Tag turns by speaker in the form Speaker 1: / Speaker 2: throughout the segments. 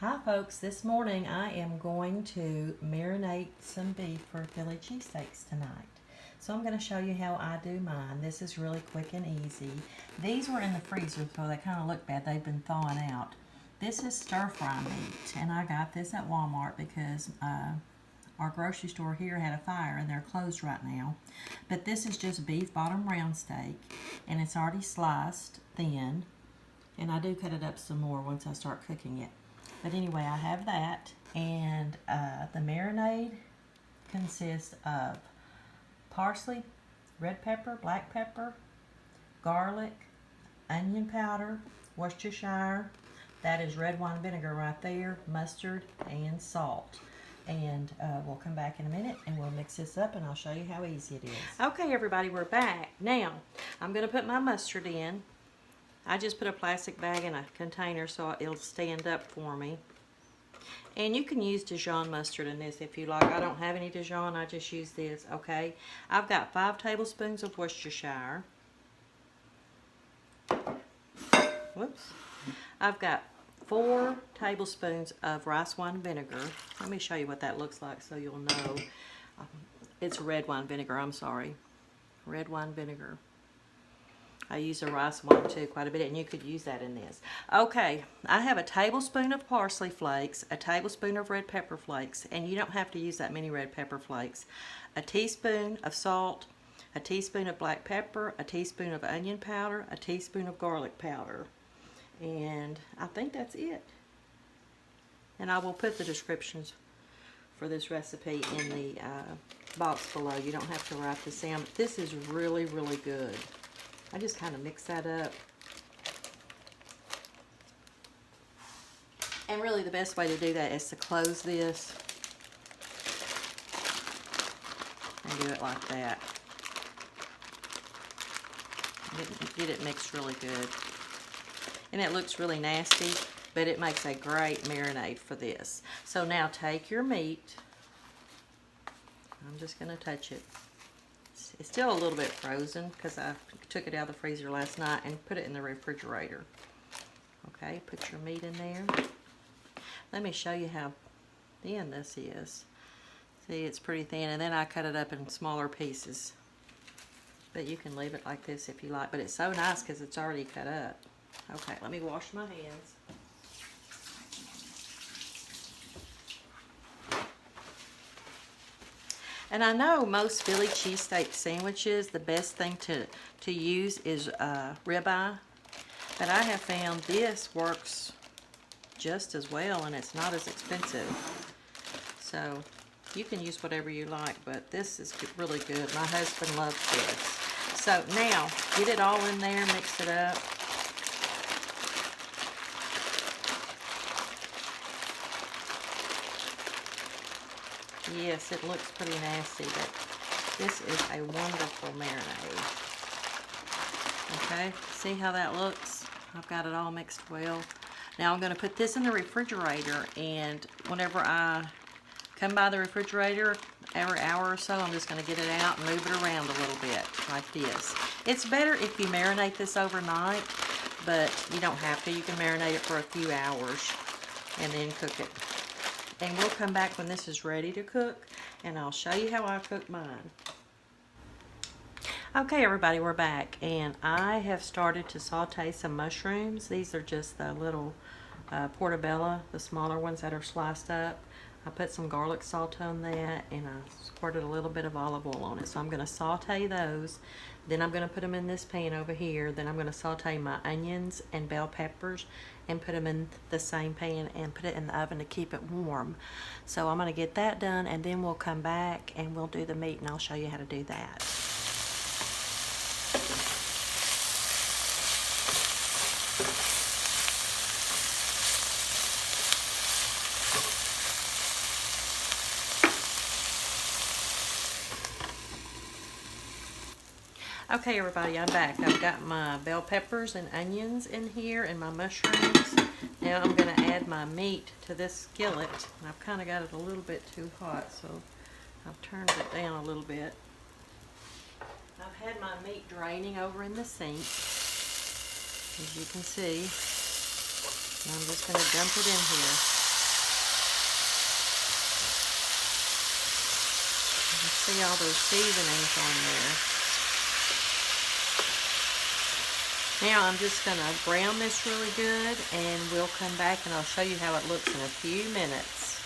Speaker 1: Hi folks, this morning I am going to marinate some beef for Philly cheesesteaks tonight. So I'm going to show you how I do mine. This is really quick and easy. These were in the freezer, so they kind of look bad. They've been thawing out. This is stir-fry meat, and I got this at Walmart because our grocery store here had a fire and they're closed right now. But this is just beef bottom round steak, and it's already sliced thin, and I do cut it up some more once I start cooking it. But anyway, I have that, and the marinade consists of parsley, red pepper, black pepper, garlic, onion powder, Worcestershire, that is red wine vinegar right there, mustard, and salt. And we'll come back in a minute and we'll mix this up and I'll show you how easy it is. Okay, everybody, we're back. Now, I'm going to put my mustard in. I just put a plastic bag in a container so it'll stand up for me. And you can use Dijon mustard in this if you like. I don't have any Dijon, I just use this, okay? I've got 5 tablespoons of Worcestershire. Whoops. I've got 4 tablespoons of rice wine vinegar. Let me show you what that looks like so you'll know. It's red wine vinegar, I'm sorry. Red wine vinegar. I use a rice wine too quite a bit, and you could use that in this. Okay, I have a tablespoon of parsley flakes, a tablespoon of red pepper flakes, and you don't have to use that many red pepper flakes. A teaspoon of salt, a teaspoon of black pepper, a teaspoon of onion powder, a teaspoon of garlic powder. And I think that's it. And I will put the descriptions for this recipe in the box below. You don't have to write this down, but this is really, really good. I just kind of mix that up. And really the best way to do that is to close this and do it like that. Get it mixed really good. And it looks really nasty, but it makes a great marinade for this. So now take your meat. I'm just going to touch it. It's still a little bit frozen because I took it out of the freezer last night and put it in the refrigerator. Okay, put your meat in there. Let me show you how thin this is. See, it's pretty thin, and then I cut it up in smaller pieces. But you can leave it like this if you like, but it's so nice because it's already cut up. Okay, let me wash my hands. And I know most Philly cheesesteak sandwiches, the best thing to use is ribeye. But I have found this works just as well, and it's not as expensive. So you can use whatever you like, but this is really good. My husband loves this. So now, get it all in there, mix it up. Yes, it looks pretty nasty, but this is a wonderful marinade. Okay, see how that looks? I've got it all mixed well. Now I'm going to put this in the refrigerator, and whenever I come by the refrigerator, every hour or so, I'm just going to get it out and move it around a little bit, like this. It's better if you marinate this overnight, but you don't have to. You can marinate it for a few hours and then cook it. And we'll come back when this is ready to cook, and I'll show you how I cook mine. Okay, everybody, we're back, and I have started to saute some mushrooms. These are just the little portobello, the smaller ones that are sliced up. I put some garlic salt on that, and I squirted a little bit of olive oil on it. So I'm going to saute those. Then I'm going to put them in this pan over here. Then I'm going to saute my onions and bell peppers and put them in the same pan and put it in the oven to keep it warm. So I'm going to get that done, and then we'll come back and we'll do the meat, and I'll show you how to do that. Okay, everybody, I'm back. I've got my bell peppers and onions in here and my mushrooms. Now I'm going to add my meat to this skillet. I've kind of got it a little bit too hot, so I've turned it down a little bit. I've had my meat draining over in the sink, as you can see. And I'm just going to dump it in here. See all those seasonings on there. Now I'm just going to brown this really good, and we'll come back and I'll show you how it looks in a few minutes.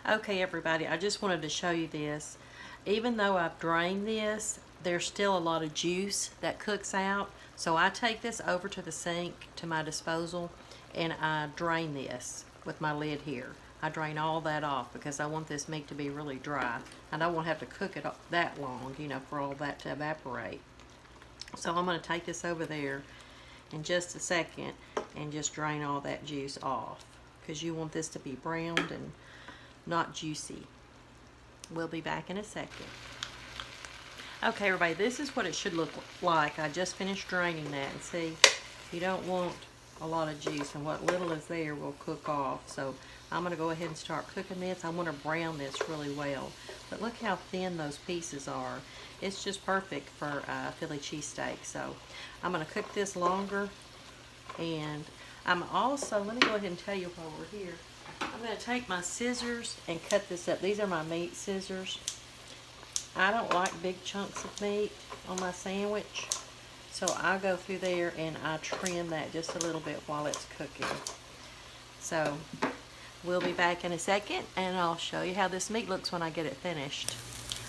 Speaker 1: Okay everybody, I just wanted to show you this. Even though I've drained this, there's still a lot of juice that cooks out. So I take this over to the sink, to my disposal, and I drain this with my lid here. I drain all that off because I want this meat to be really dry. I don't want to have to cook it that long, you know, for all that to evaporate. So I'm going to take this over there in just a second and just drain all that juice off, because you want this to be browned and not juicy. We'll be back in a second. Okay everybody, this is what it should look like. I just finished draining that, and see, you don't want a lot of juice, and what little is there will cook off. So I'm going to go ahead and start cooking this. I want to brown this really well, but look how thin those pieces are. It's just perfect for Philly cheesesteak. So I'm going to cook this longer, and I'm also, let me go ahead and tell you while we're here, I'm going to take my scissors and cut this up. These are my meat scissors. I don't like big chunks of meat on my sandwich, so I go through there and I trim that just a little bit while it's cooking. So we'll be back in a second, and I'll show you how this meat looks when I get it finished.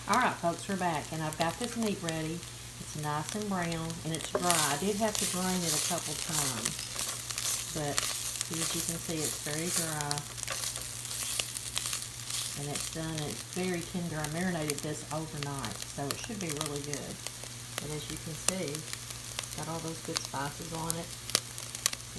Speaker 1: Alright folks, we're back, and I've got this meat ready. It's nice and brown, and it's dry. I did have to drain it a couple times, but as you can see, it's very dry. And it's done, and it's very tender. I marinated this overnight, so it should be really good. And as you can see, got all those good spices on it.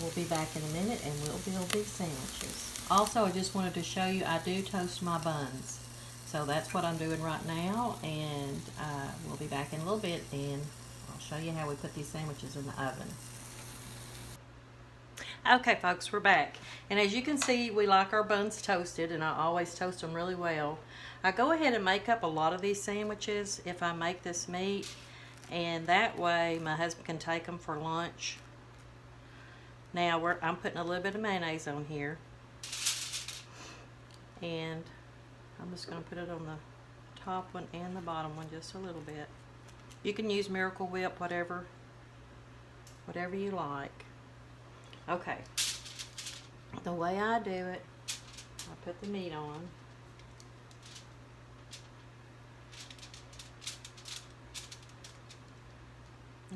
Speaker 1: We'll be back in a minute, and we'll build these sandwiches. Also, I just wanted to show you, I do toast my buns. So that's what I'm doing right now, and we'll be back in a little bit, and I'll show you how we put these sandwiches in the oven. Okay folks, we're back, and as you can see, we like our buns toasted, and I always toast them really well. I go ahead and make up a lot of these sandwiches if I make this meat, and that way my husband can take them for lunch. Now I'm putting a little bit of mayonnaise on here, and I'm just going to put it on the top one and the bottom one just a little bit. You can use Miracle Whip, whatever you like. Okay, the way I do it, I put the meat on.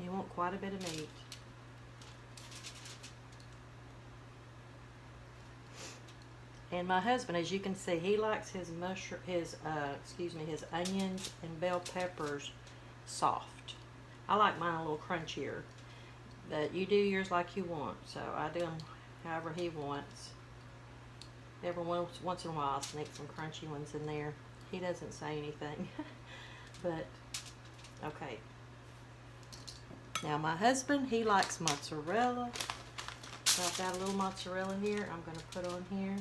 Speaker 1: You want quite a bit of meat. And my husband, as you can see, he likes his his onions and bell peppers soft. I like mine a little crunchier. But you do yours like you want, so I do them however he wants. Every once in a while I'll sneak some crunchy ones in there. He doesn't say anything. But, okay. Now my husband, he likes mozzarella. So I've got a little mozzarella here I'm going to put on here.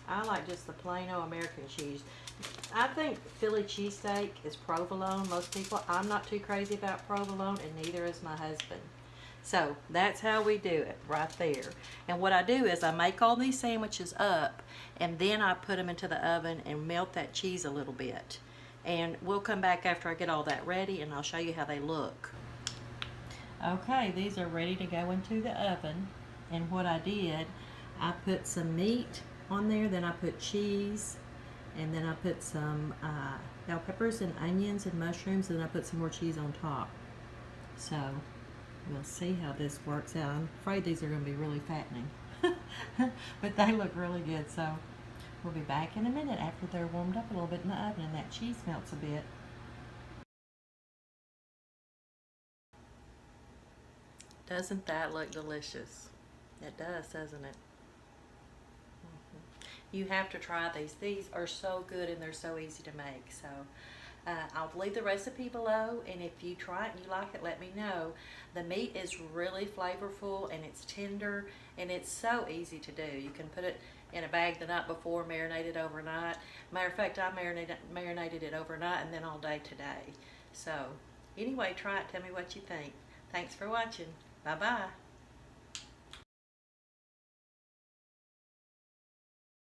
Speaker 1: I like just the plain old American cheese. I think Philly cheesesteak is provolone. Most people, I'm not too crazy about provolone, and neither is my husband. So that's how we do it right there. And what I do is I make all these sandwiches up, and then I put them into the oven and melt that cheese a little bit. And we'll come back after I get all that ready, and I'll show you how they look. Okay, these are ready to go into the oven. And what I did, I put some meat on there, then I put cheese, and then I put some bell peppers and onions and mushrooms, and I put some more cheese on top. So we'll see how this works out. I'm afraid these are going to be really fattening. But they look really good, so we'll be back in a minute after they're warmed up a little bit in the oven and that cheese melts a bit. Doesn't that look delicious? It does, doesn't it? You have to try these. These are so good, and they're so easy to make. So I'll leave the recipe below, and if you try it and you like it, let me know. The meat is really flavorful, and it's tender, and it's so easy to do. You can put it in a bag the night before, marinate it overnight. Matter of fact, I marinated it overnight and then all day today. So Anyway, try it. Tell me what you think. Thanks for watching. Bye-bye.